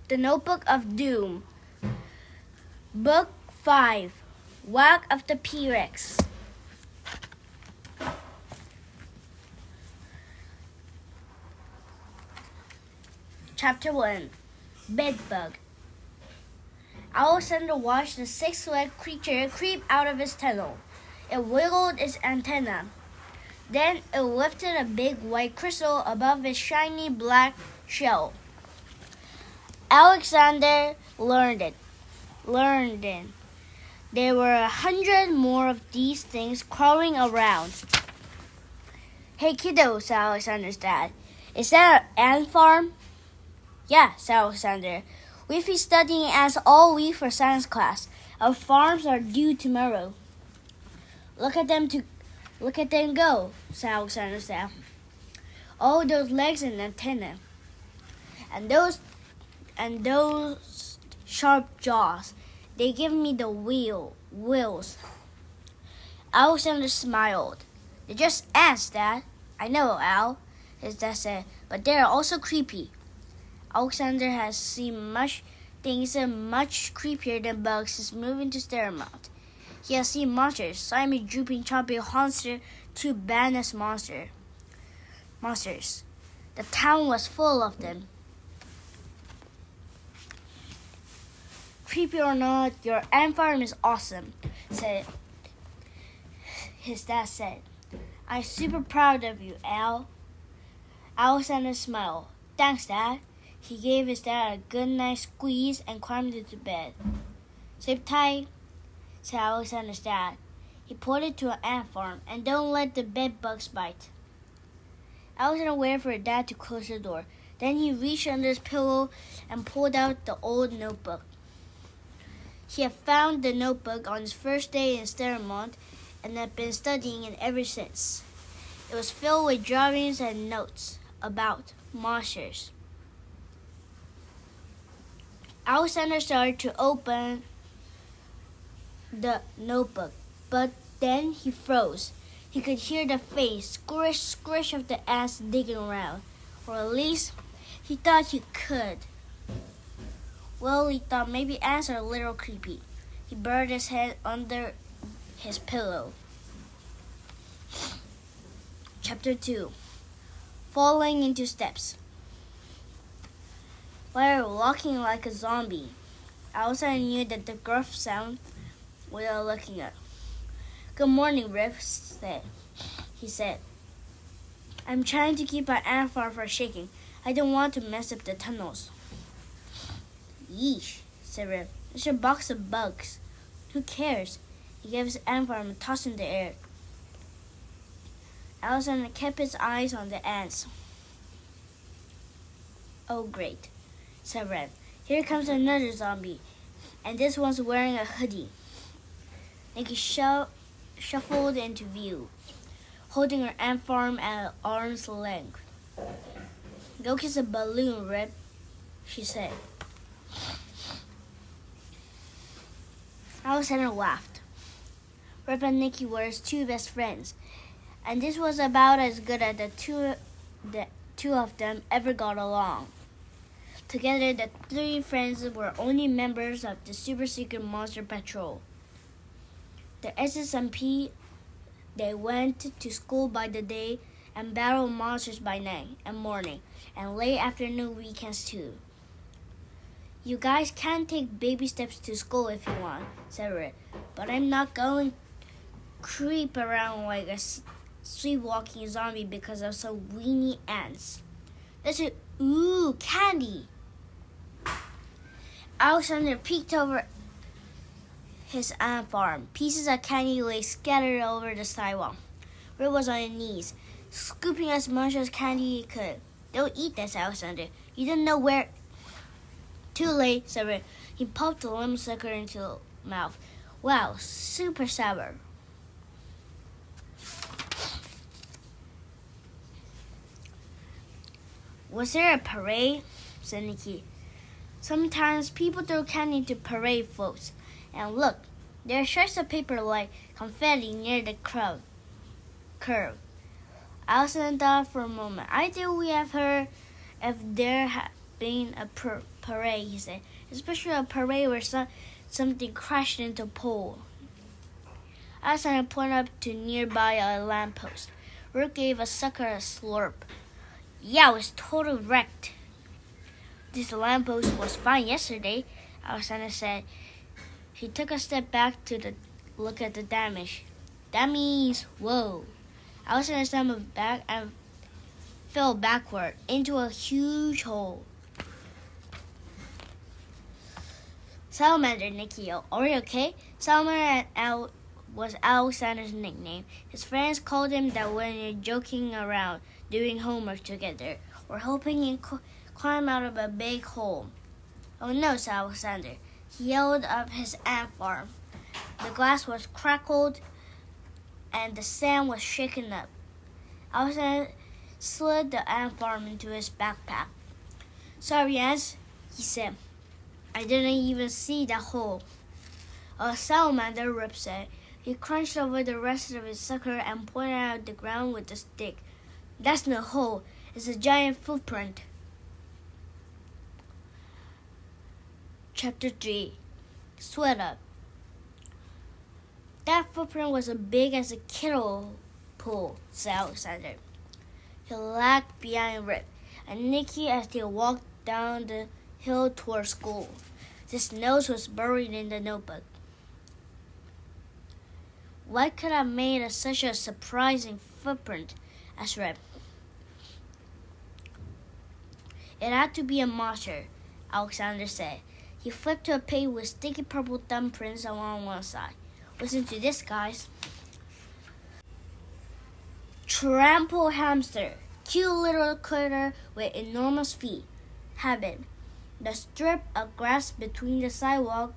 The Notebook of Doom. Book 5. Whack of the P-Rex. Chapter 1. Bedbug. Alexander watched the six-legged creature creep out of its tunnel. It wiggled its antenna. Then it lifted a big white crystal above its shiny black shell. Alexander learned it. There were 100 more of these things crawling around. "Hey kiddo," said Alexander's dad. "Is that an ant farm?" "Yeah," said Alexander. "We've been studying ants all week for science class. Our farms are due tomorrow." Look at them go," said Alexander's dad. "All those legs and antennae. And those sharp jaws. They give me the wills." Alexander smiled. "They're just ants, Dad." "I know, Al," his dad said, "but they're also creepy." Alexander has seen things much creepier than bugs since moving to Starmount. He has seen monsters, slimy, drooping, chompy, monster, two badass monsters. The town was full of them. "Creepy or not, your ant farm is awesome," his dad said. "I'm super proud of you, Al." Alexander smiled. "Thanks, Dad." He gave his dad a good night squeeze and climbed into bed. "Sleep tight," said Alexander's dad. He pointed to an ant farm. "And don't let the bed bugs bite." Alexander waited for his dad to close the door. Then he reached under his pillow and pulled out the old notebook. He had found the notebook on his first day in Starmount and had been studying it ever since. It was filled with drawings and notes about monsters. Alexander started to open the notebook, but then he froze. He could hear the faint squish, squish of the ants digging around, or at least he thought he could. Well, he thought maybe ants are a little creepy. He buried his head under his pillow. Chapter 2. Falling into Steps. While walking like a zombie, Alexander knew that the gruff sound without looking up. "Good morning, Riff," he said. "I'm trying to keep our ant farm from shaking. I don't want to mess up the tunnels." "Yeesh," said Riff. "It's a box of bugs. Who cares?" He gave his ant farm a toss in the air. Alexander kept his eyes on the ants. "Oh, great," said Riff. "Here comes another zombie, and this one's wearing a hoodie." Nikki shuffled into view, holding her ant farm at arm's length. "Go kiss a balloon, Rip," she said. Alexander laughed. Rip and Nikki were his two best friends, and this was about as good as the two of them ever got along. Together, the three friends were only members of the Super Secret Monster Patrol. The SSMP, they went to school by the day and battled monsters by night and morning, and late afternoon weekends too. "You guys can take baby steps to school if you want," said Rick, "but I'm not going to creep around like a sleepwalking zombie because of some weenie ants." That's it. "Ooh, candy!" Alexander peeked over his ant farm. Pieces of candy lay scattered over the sidewalk. Rick was on his knees, scooping as much as candy he could. "Don't eat this, Alexander. You don't know where—" "Too late," said Rick. He popped the lemon sucker into his mouth. "Wow, super sour." "Was there a parade?" said Nikki. "Sometimes people throw candy to parade floats. And look, there are shards of paper like confetti near the curve." Alexander thought for a moment. "I think we have heard if there been a parade, he said. Especially a parade where something crashed into a pole. Alexander pointed up to nearby a lamppost. Rick gave a sucker a slurp. Yeah, it was totally wrecked. This lamppost was fine yesterday, Alexander said. He took a step back to look at the damage. That means, whoa. Alexander stumbled back and fell backward into a huge hole. Salamander, Nicky yelled. Are you okay? Salamander was Alexander's nickname. His friends called him that when you're joking around, doing homework together, or helping him climb out of a big hole. Oh no, said Alexander. He held up his ant farm. The glass was crackled and the sand was shaken up. Alexander slid the ant farm into his backpack. Sorry, ants, he said. I didn't even see that hole. A salamander, Rip said. He crunched over the rest of his sucker and pointed out the ground with a stick. That's no hole. It's a giant footprint. Chapter 3. Sweat Up. That footprint was as big as a kettle pool, said Alexander. He lagged behind Rip and Nicky as they walked down the hill toward school. His nose was buried in the notebook. What could have made such a surprising footprint? Asked Rip. It had to be a monster, Alexander said. He flipped to a page with sticky purple thumbprints along one side. Listen to this, guys. Trample hamster. Cute little critter with enormous feet. Habit. The strip of grass between the sidewalk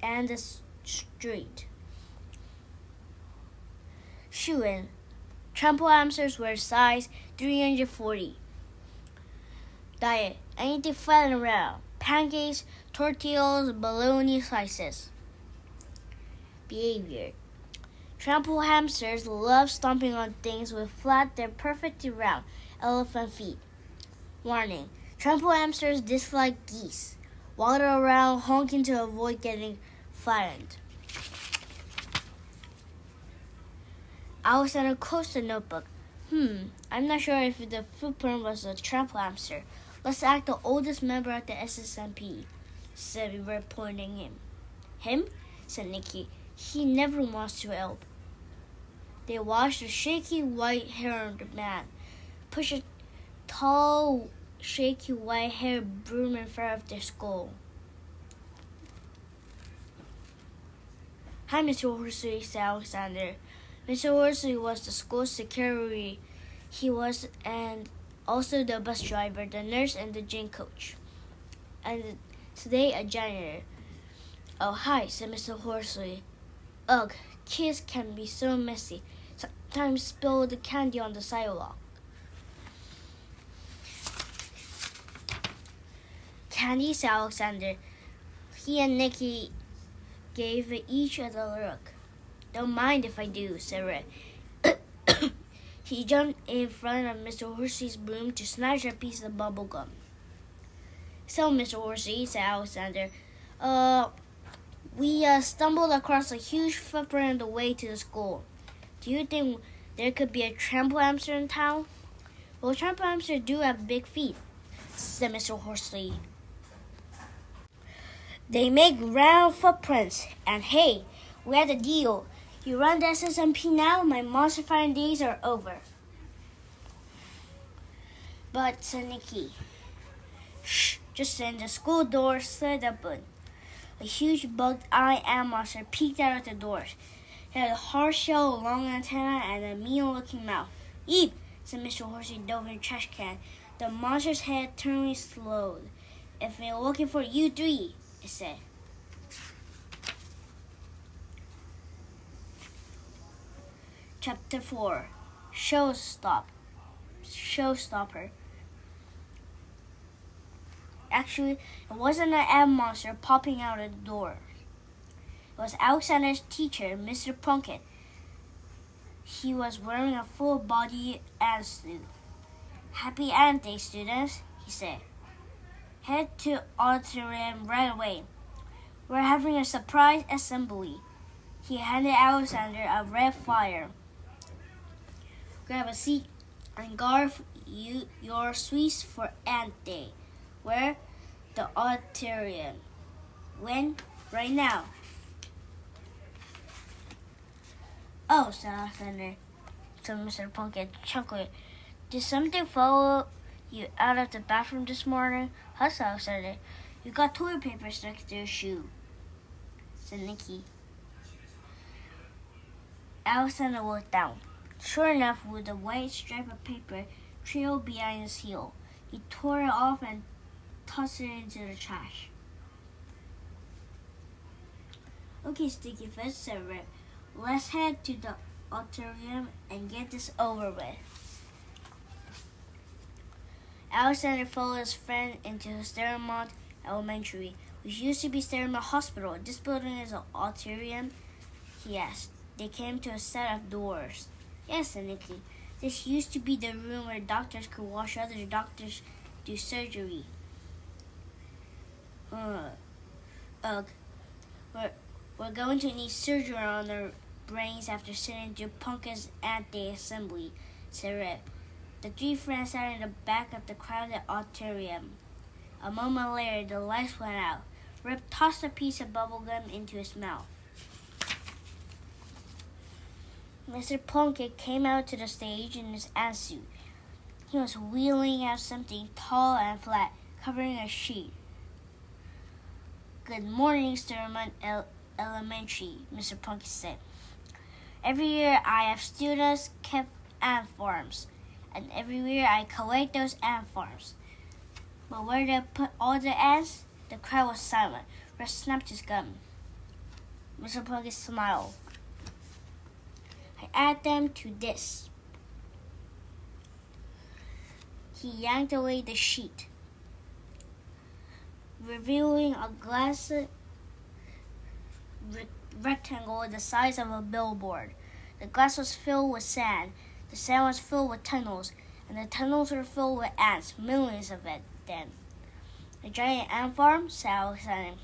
and the street. Shoe-in. Trample hamsters were size 340. Diet. Anything flat and round. Pancakes, tortillas, bologna slices. Behavior. Trample hamsters love stomping on things with flat, they're perfectly round, elephant feet. Warning. Trample hamsters dislike geese. Waddle around honking to avoid getting flattened. Alexander closed the notebook. I'm not sure if the footprint was a trample hamster. Let's ask the oldest member of the SSMP, said Rip, pointing him. Him? Said Nicky. He never wants to help. They watched a shaky white-haired man push a tall, shaky white-haired broom in front of their skull. Hi, Mr. Horsley, said Alexander. Mr. Horsley was the school secretary. He was and also the bus driver, the nurse, and the gym coach. And today a janitor. Oh, hi, said Mr. Horsley. Ugh, kids can be so messy. Sometimes spill the candy on the sidewalk. Candy, said Alexander. He and Nicky gave each other a look. Don't mind if I do, said Red. He jumped in front of Mr. Horsley's broom to snatch a piece of bubble gum. So, Mr. Horsley, said Alexander, we stumbled across a huge footprint on the way to the school. Do you think there could be a trample hamster in town? Well, trample hamsters do have big feet, said Mr. Horsley. They make round footprints, and hey, we had a deal. You run the SSMP now, my monster fighting days are over. But, said Nicky, shh, just then the school door slid open. A huge bugged-eye ant monster peeked out of the doors. It had a hard shell, a long antenna, and a mean-looking mouth. Eep, said Mr. Horsey, dove in a trash can. The monster's head turned slowed. If they're looking for you three, it said. Chapter 4. Showstopper. Actually, it wasn't an ant monster popping out of the door. It was Alexander's teacher, Mr. Plunkett. He was wearing a full-body ant suit. Happy Ant Day, students, he said. head to auditorium right away. We're having a surprise assembly. He handed Alexander a red flyer. Grab a seat and guard your sweets for Ant Day. Where? The auditorium. When? Right now. Oh, said Alexander. So Mr. Pumpkin chuckled. Did something follow you out of the bathroom this morning? Hush, Alexander. You got toilet paper stuck to your shoe, said Nicky. Alexander looked down. Sure enough, with a white stripe of paper trailed behind his heel. He tore it off and tossed it into the trash. Okay, Sticky Fist, said Rip. Let's head to the auditorium and get this over with. Alexander followed his friend into Starmont Elementary, which used to be Starmont Hospital. This building is an auditorium, he asked. They came to a set of doors. Yes, said Nicky. This used to be the room where doctors could watch other doctors do surgery. We're going to need surgery on their brains after sitting through Pumpkin's Ant Day assembly, said Rip. The three friends sat in the back of the crowded auditorium. A moment later, the lights went out. Rip tossed a piece of bubble gum into his mouth. Mr. Pumpkin came out to the stage in his ant suit. He was wheeling out something tall and flat, covering a sheet. Good morning, Starmont Elementary, Mr. Pumpkin said. Every year I have students keep ant farms, and every year I collect those ant farms. But where they put all the ants? The crowd was silent. Red snapped his gum. Mr. Pumpkin smiled. I add them to this. He yanked away the sheet, revealing a glass rectangle the size of a billboard. The glass was filled with sand. The sand was filled with tunnels, and the tunnels were filled with ants, millions of them. A giant ant farm, said Alexander.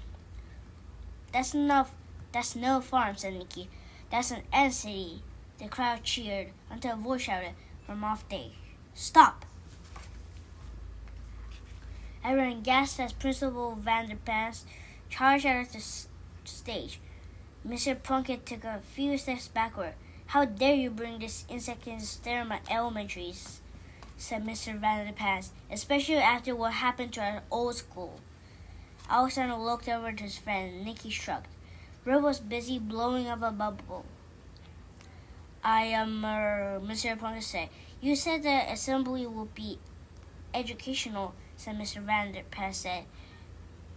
That's no farm, said Nicky. That's an ant city. The crowd cheered until a voice shouted from off stage, Stop! Everyone gasped as Principal Vanderpants charged out of the stage. Mr. Pumpkin took a few steps backward. How dare you bring this insect in Starmont Elementary, said Mr. Vanderpants, especially after what happened to our old school. Alexander looked over to his friend. Nicky shrugged. Rip was busy blowing up a bubble. Mr. Pumpkin said. You said the assembly would be educational, said Mr. Vanderpants said.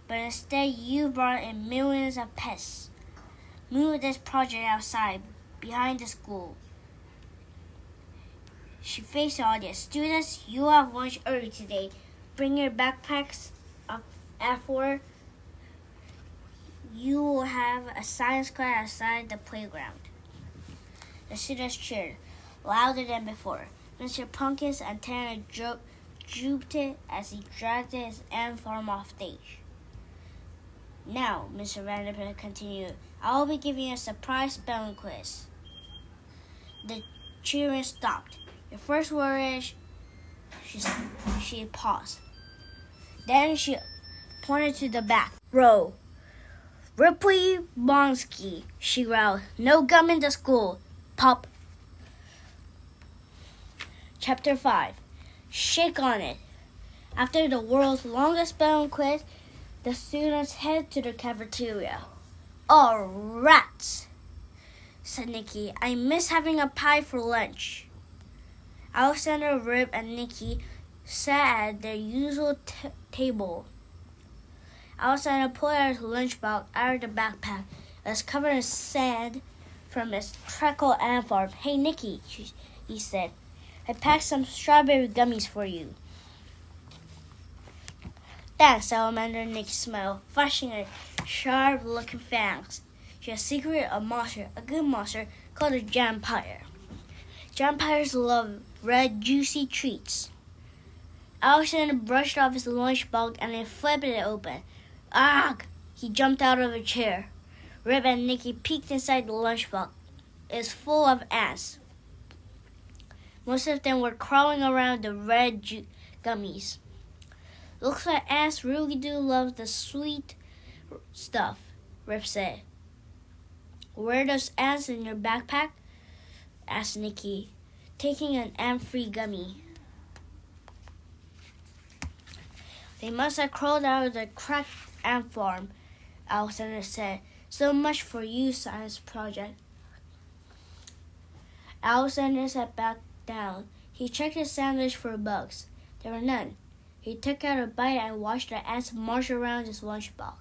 But instead you brought in millions of pests. Move this project outside, behind the school. She faced the audience. Students, you have lunch early today. Bring your backpacks up at 4. You will have a science class outside the playground. The students cheered, louder than before. Mr. Pumpkin's antenna drooped as he dragged his ant farm off stage. Now, Mr. Vanderpump continued, I will be giving you a surprise spelling quiz. The cheering stopped. The first word is, she paused. Then she pointed to the back row. Ripley Bonsky, she growled. No gum in the school. Pop. Chapter 5. Shake on it. After the world's longest spelling quiz, the students headed to the cafeteria. Oh, rats, said Nicky. I miss having a pie for lunch. Alexander, Rip, and Nicky sat at their usual table. Alexander pulled out his lunchbox out of the backpack. It was covered in sand from his treacle ant farm. Hey, Nicky, he said. I packed some strawberry gummies for you. Thanks, Salamander, Nicky smiled, flashing her sharp-looking fangs. She had secreted a monster, a good monster, called a vampire. Vampires love red, juicy treats. Alexander brushed off his lunchbox and then flipped it open. Ugh! He jumped out of a chair. Rip and Nicky peeked inside the lunchbox. It's full of ants. Most of them were crawling around the red gummies. Looks like ants really do love the sweet stuff, Rip said. Were those ants in your backpack? Asked Nicky, taking an ant-free gummy. They must have crawled out of the cracked ant farm, Alexander said. So much for you, science project. Alexander sat back down. He checked his sandwich for bugs. There were none. He took out a bite and watched the ants march around his lunchbox.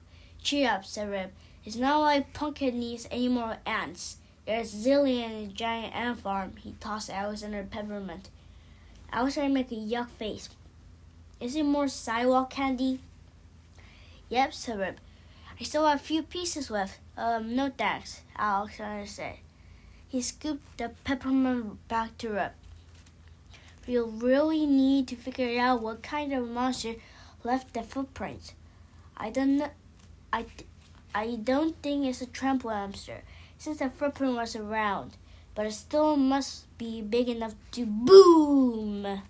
Cheer up, said Rip. It's not like Pumpkin needs any more ants. There's a zillion in the giant ant farm. He tossed Alexander peppermint. Alexander made a yuck face. Is it more sidewalk candy? Yep, said Rip. I still have a few pieces left. No thanks, Alexander said. He scooped the peppermint back to Rip. We'll really need to figure out what kind of monster left the footprints. I don't think it's a trample hamster, since the footprint was around, but it still must be big enough to boom.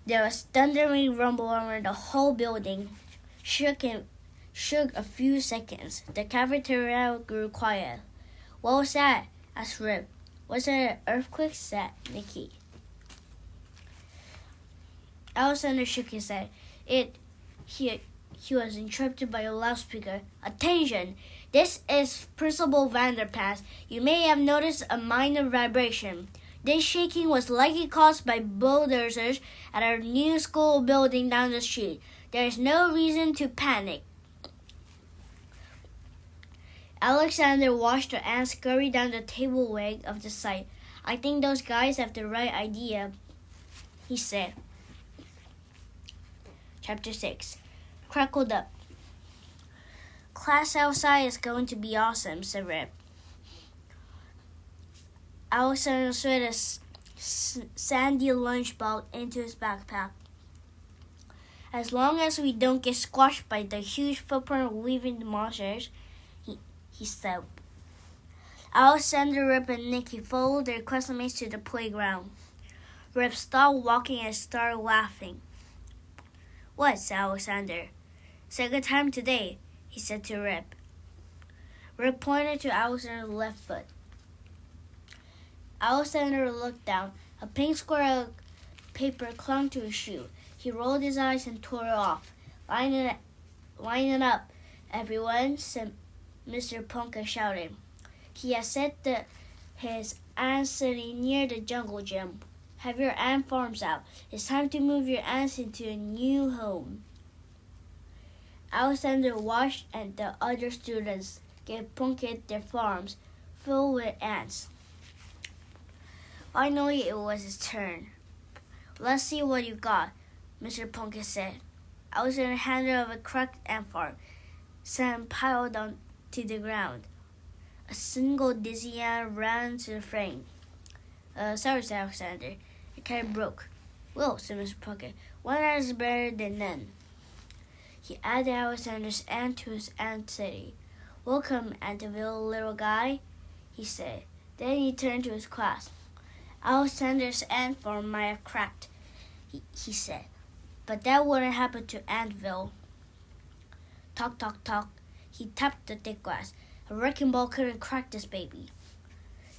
There was thundering rumble around the whole building. Shook a few seconds. The cafeteria grew quiet. What was that? Asked Rip. Was it an earthquake? Said Nicky. Alexander shook his head. He was interrupted by a loudspeaker. Attention! This is Principal Vanderpass. You may have noticed a minor vibration. This shaking was likely caused by bulldozers at our new school building down the street. There is no reason to panic. Alexander watched the ants scurry down the tableway of the site. I think those guys have the right idea, he said. Chapter 6. Crackled up. Class outside is going to be awesome, said Rip. Alexander slid a sandy lunchbox into his backpack. As long as we don't get squashed by the huge footprint leaving the monsters, he said. Alexander, Rip, and Nicky followed their classmates to the playground. Rip stopped walking and started laughing. What? Said Alexander. Second time today, he said to Rip. Rip pointed to Alexander's left foot. Alexander looked down. A pink square of paper clung to his shoe. He rolled his eyes and tore it off. Line it up, everyone, said Mr. Pumpkin, shouting. He had set his ants sitting near the jungle gym. Have your ant farms out. It's time to move your ants into a new home. Alexander watched and the other students gave Pumpkin their farms filled with ants. Finally, it was his turn. Let's see what you got, Mr. Pumpkin said. Alexander handed over a cracked ant farm. Sand piled on to the ground. A single dizzy ant ran to the frame. Sorry, said Alexander. It kind of broke. Well, said Mr. Pumpkin, one ant is better than none. He added Alexander's ant to his ant city. Welcome, Antville, little guy, he said. Then he turned to his class. Alexander's ant farm might have cracked, he said. But that wouldn't happen to Antville. Talk, talk, talk. He tapped the thick glass. A wrecking ball couldn't crack this baby.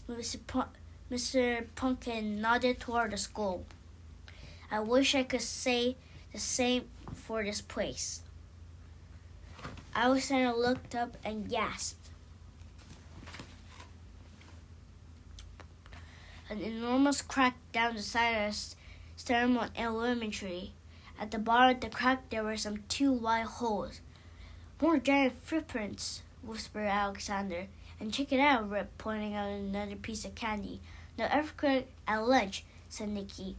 Mr. Pumpkin nodded toward the school. I wish I could say the same for this place. Alexander looked up and gasped. An enormous crack down the side of Stermont Elementary. At the bottom of the crack there were some 2 wide holes. More giant footprints, whispered Alexander. And check it out, Rip, pointing out another piece of candy. No earthquake at lunch, said Nicky.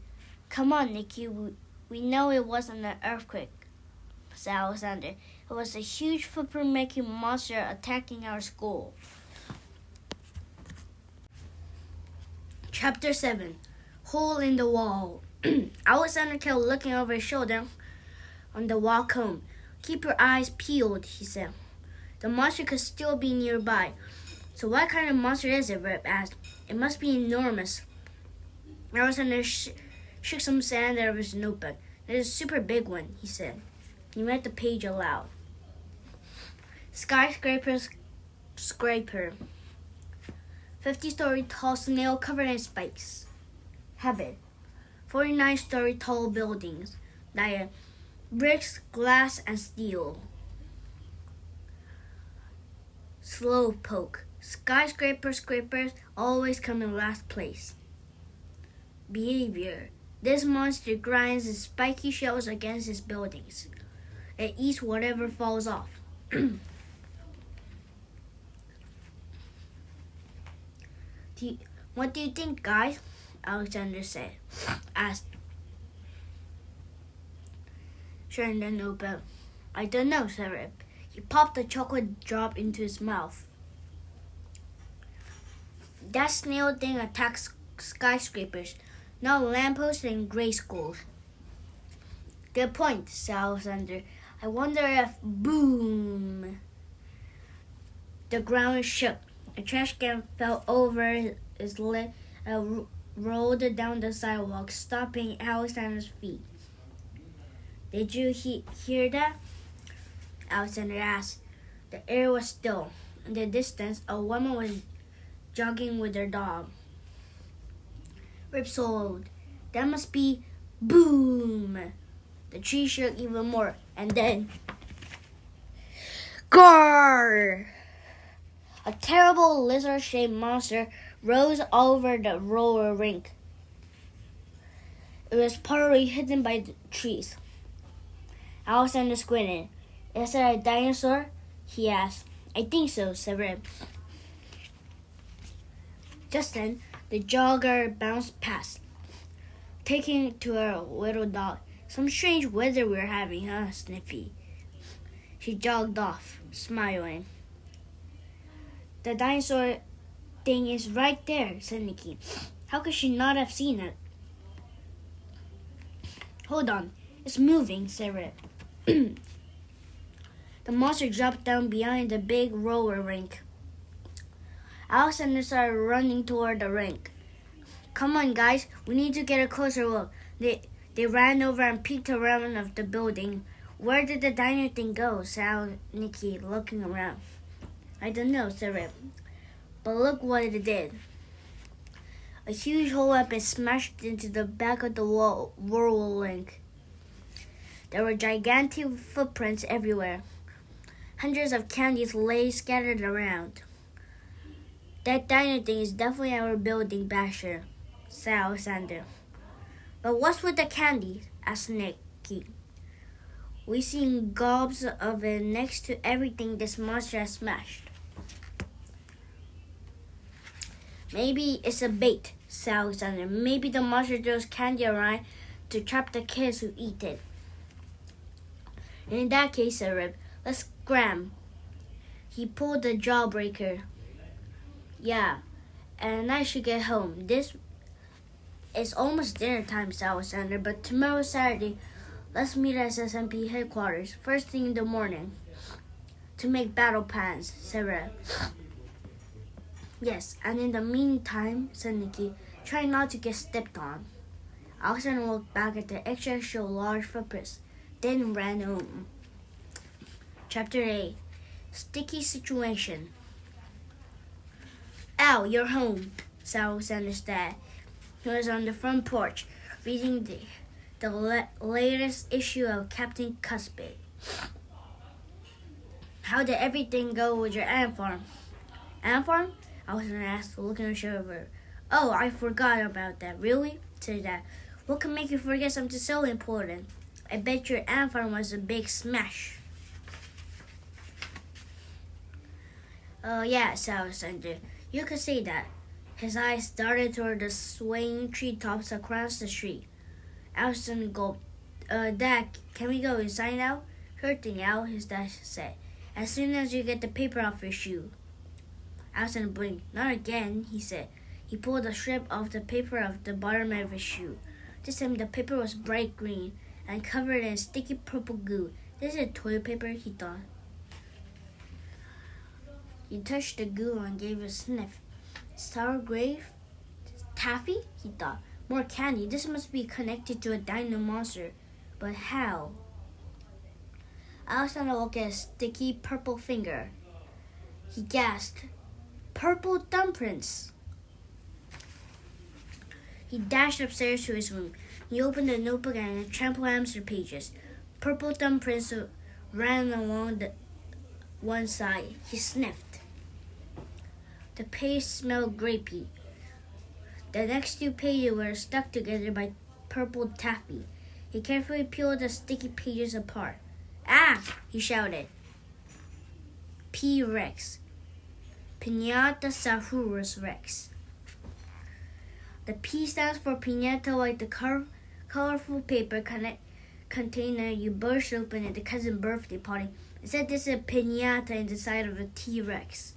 Come on, Nicky, we know it wasn't an earthquake, said Alexander. It was a huge footprint-making monster attacking our school. Chapter 7. Hole in the Wall. Alexander kept looking over his shoulder on the walk home. Keep your eyes peeled, he said. The monster could still be nearby. So what kind of monster is it? Rip asked. It must be enormous. Alexander shook some sand out of his notebook. It is a super big one, he said. He read the page aloud. Skyscraper's scraper. 50-story tall snail covered in spikes. Habit. 49-story tall buildings. Diet. Bricks, glass, and steel. Slowpoke. Scrapers always come in last place. Behavior. This monster grinds its spiky shells against its buildings. It eats whatever falls off. What do you think, guys? Alexander asked. Sharing the notebook. I don't know, said Rip. He popped a chocolate drop into his mouth. That snail thing attacks skyscrapers, not lampposts and grade schools. Good point, said Alexander. I wonder if boom. The ground shook. A trash can fell over his leg and rolled down the sidewalk, stopping Alexander's feet. Did you hear that? Alexander asked. The air was still. In the distance, a woman was jogging with her dog. Rip swallowed. That must be boom. The tree shook even more, and then Grrr! A terrible lizard-shaped monster rose over the roller rink. It was partly hidden by the trees. Alexander squinted. Is it a dinosaur? He asked. I think so, said Rip. Just then, the jogger bounced past, taking to her little dog. Some strange weather we're having, huh, Sniffy? She jogged off, smiling. The dinosaur thing is right there, said Nikki. How could she not have seen it? Hold on, it's moving, said Rip. The monster dropped down behind the big roller rink. Alexander started running toward the rink. Come on, guys, we need to get a closer look. They ran over and peeked around of the building. Where did the dino thing go? Said Nikki, looking around. I don't know, said Rip. But look what it did. A huge hole had been smashed into the back of the whirl rink. There were gigantic footprints everywhere. Hundreds of candies lay scattered around. That dino thing is definitely our building basher, said Alexander. But what's with the candy? Asked Nicky. We seen gobs of it next to everything this monster has smashed. Maybe it's a bait, said Alexander. Maybe the monster throws candy around to trap the kids who eat it. In that case, said Rip, let's scram. He pulled the jawbreaker. Yeah, and I should get home. It's almost dinner time, said Alexander, but tomorrow's Saturday. Let's meet at SMP headquarters, first thing in the morning, to make battle plans, said Rip. Yes, and in the meantime, said Nikki, try not to get stepped on. Alexander looked back at the extra large footprints, then ran home. Chapter 8. Sticky Situation. Al, you're home, said Alexander's dad. He was on the front porch, reading the latest issue of Captain Cuspid. How did everything go with your ant farm? Ant farm? Alexander asked, looking at his shoulder. Oh, I forgot about that. Really? Said Dad. What can make you forget something so important? I bet your ant farm was a big smash. Oh, yeah, said Alexander. You could say that. His eyes darted toward the swaying treetops across the street. Alexander gulped. Dad, can we go inside now? Sure thing, Al, his dad said. As soon as you get the paper off your shoe. Alexander blinked. Not again, he said. He pulled a strip off the paper off the bottom of his shoe. This time the paper was bright green and covered in sticky purple goo. This is toilet paper, he thought. He touched the goo and gave a sniff. Sour grape? Taffy? He thought. More candy. This must be connected to a dino monster. But how? Alexander looked at a sticky purple finger. He gasped. Purple thumbprints! He dashed upstairs to his room. He opened the notebook and trampled hamster pages. Purple thumbprints ran along one side. He sniffed. The page smelled grapey. The next 2 pages were stuck together by purple taffy. He carefully peeled the sticky pages apart. Ah! He shouted. P. Rex. Pinatasaurus Rex. The P stands for pinata, like the colorful paper container you burst open at the cousin's birthday party. Instead, this is a pinata inside of a T-Rex.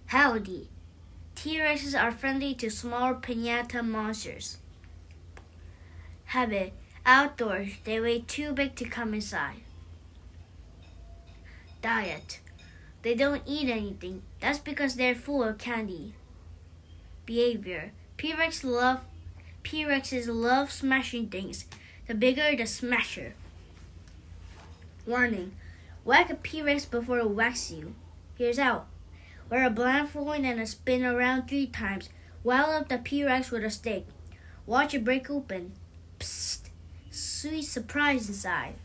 Howdy. T-Rexes are friendly to smaller pinata monsters. Habit. Outdoors, they weigh too big to come inside. Diet. They don't eat anything. That's because they're full of candy. Behavior. P-Rexes love smashing things. The bigger, the smasher. Warning. Whack a P-Rex before it whacks you. Here's out. Wear a blindfold and a spin around 3 times. Wile up the P-Rex with a stick. Watch it break open. Psst. Sweet surprise inside.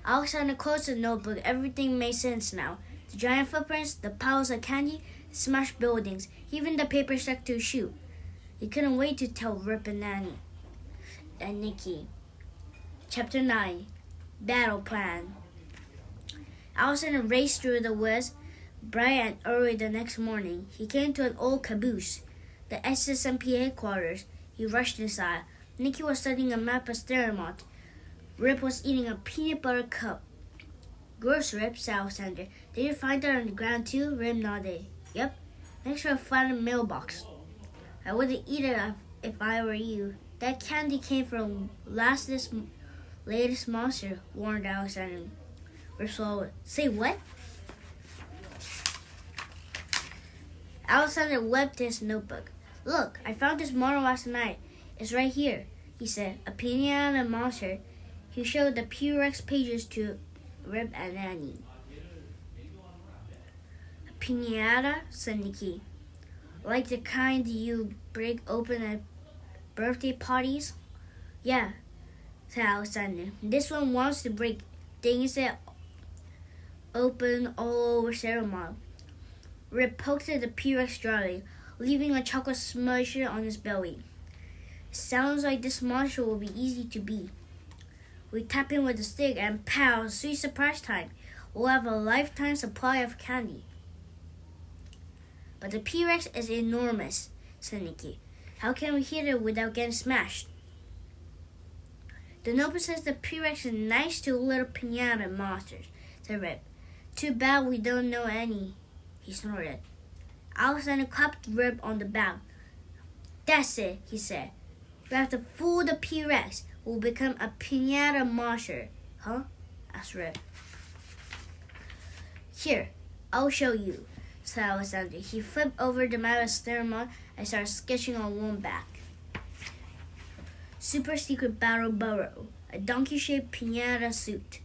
Alexander closed the notebook. Everything made sense now. The giant footprints, the piles of candy, the smashed buildings, even the paper stuck to his shoe. He couldn't wait to tell Rip and Nanny and Nikki. Chapter 9. Battle Plan. Alexander raced through the woods bright and early the next morning. He came to an old caboose, the SSMP headquarters. He rushed inside. Nikki was studying a map of Sterimont. Rip was eating a peanut butter cup. Gross, Rip, said Alexander. Did you find that on the ground too? Rip nodded. Yep. Next to a flattened mailbox. I wouldn't eat it if I were you. That candy came from latest monster, warned Alexander. Rip swallowed. Say what? Alexander webbed his notebook. Look, I found this model last night. It's right here, he said. A pinata monster. He showed the P-Rex pages to Rip and Nanny. A pinata, said Nikki. Like the kind you break open at birthday parties? Yeah, said Alexander. This one wants to break things that open all over Ceramon. Rip poked at the P-Rex dryly, leaving a chocolate smudge on his belly. Sounds like this monster will be easy to beat. We tap him with a stick and pow, sweet surprise time. We'll have a lifetime supply of candy. But the P-Rex is enormous, said Nikki. How can we hit it without getting smashed? The notebook says the P-Rex is nice to little pinata monsters, said Rip. Too bad we don't know any, he snorted. Alexander clapped Rip on the back. That's it, he said. We have to fool the P-Rex. We'll become a pinata monster. Huh? Asked Rip. Here, I'll show you, said Alexander. He flipped over the map of Sterimon and started sketching on one back. Super secret battle burrow. A donkey-shaped pinata suit.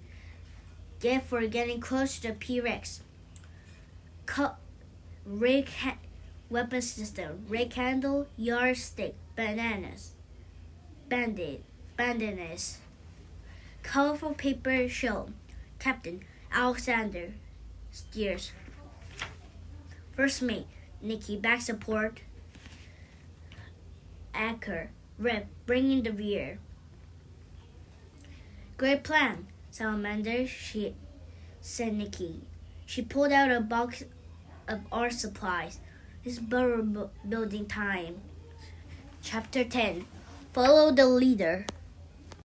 Get for getting close to the P-Rex. Weapon system. Ray candle, yardstick, bananas. Bandanas. Colorful paper show. Captain Alexander steers. First mate, Nikki, back support. Anchor, Rip, bringing the rear. Great plan, Salamander, said Nikki. She pulled out a box of art supplies. It's burrow building time. Chapter 10. Follow the leader.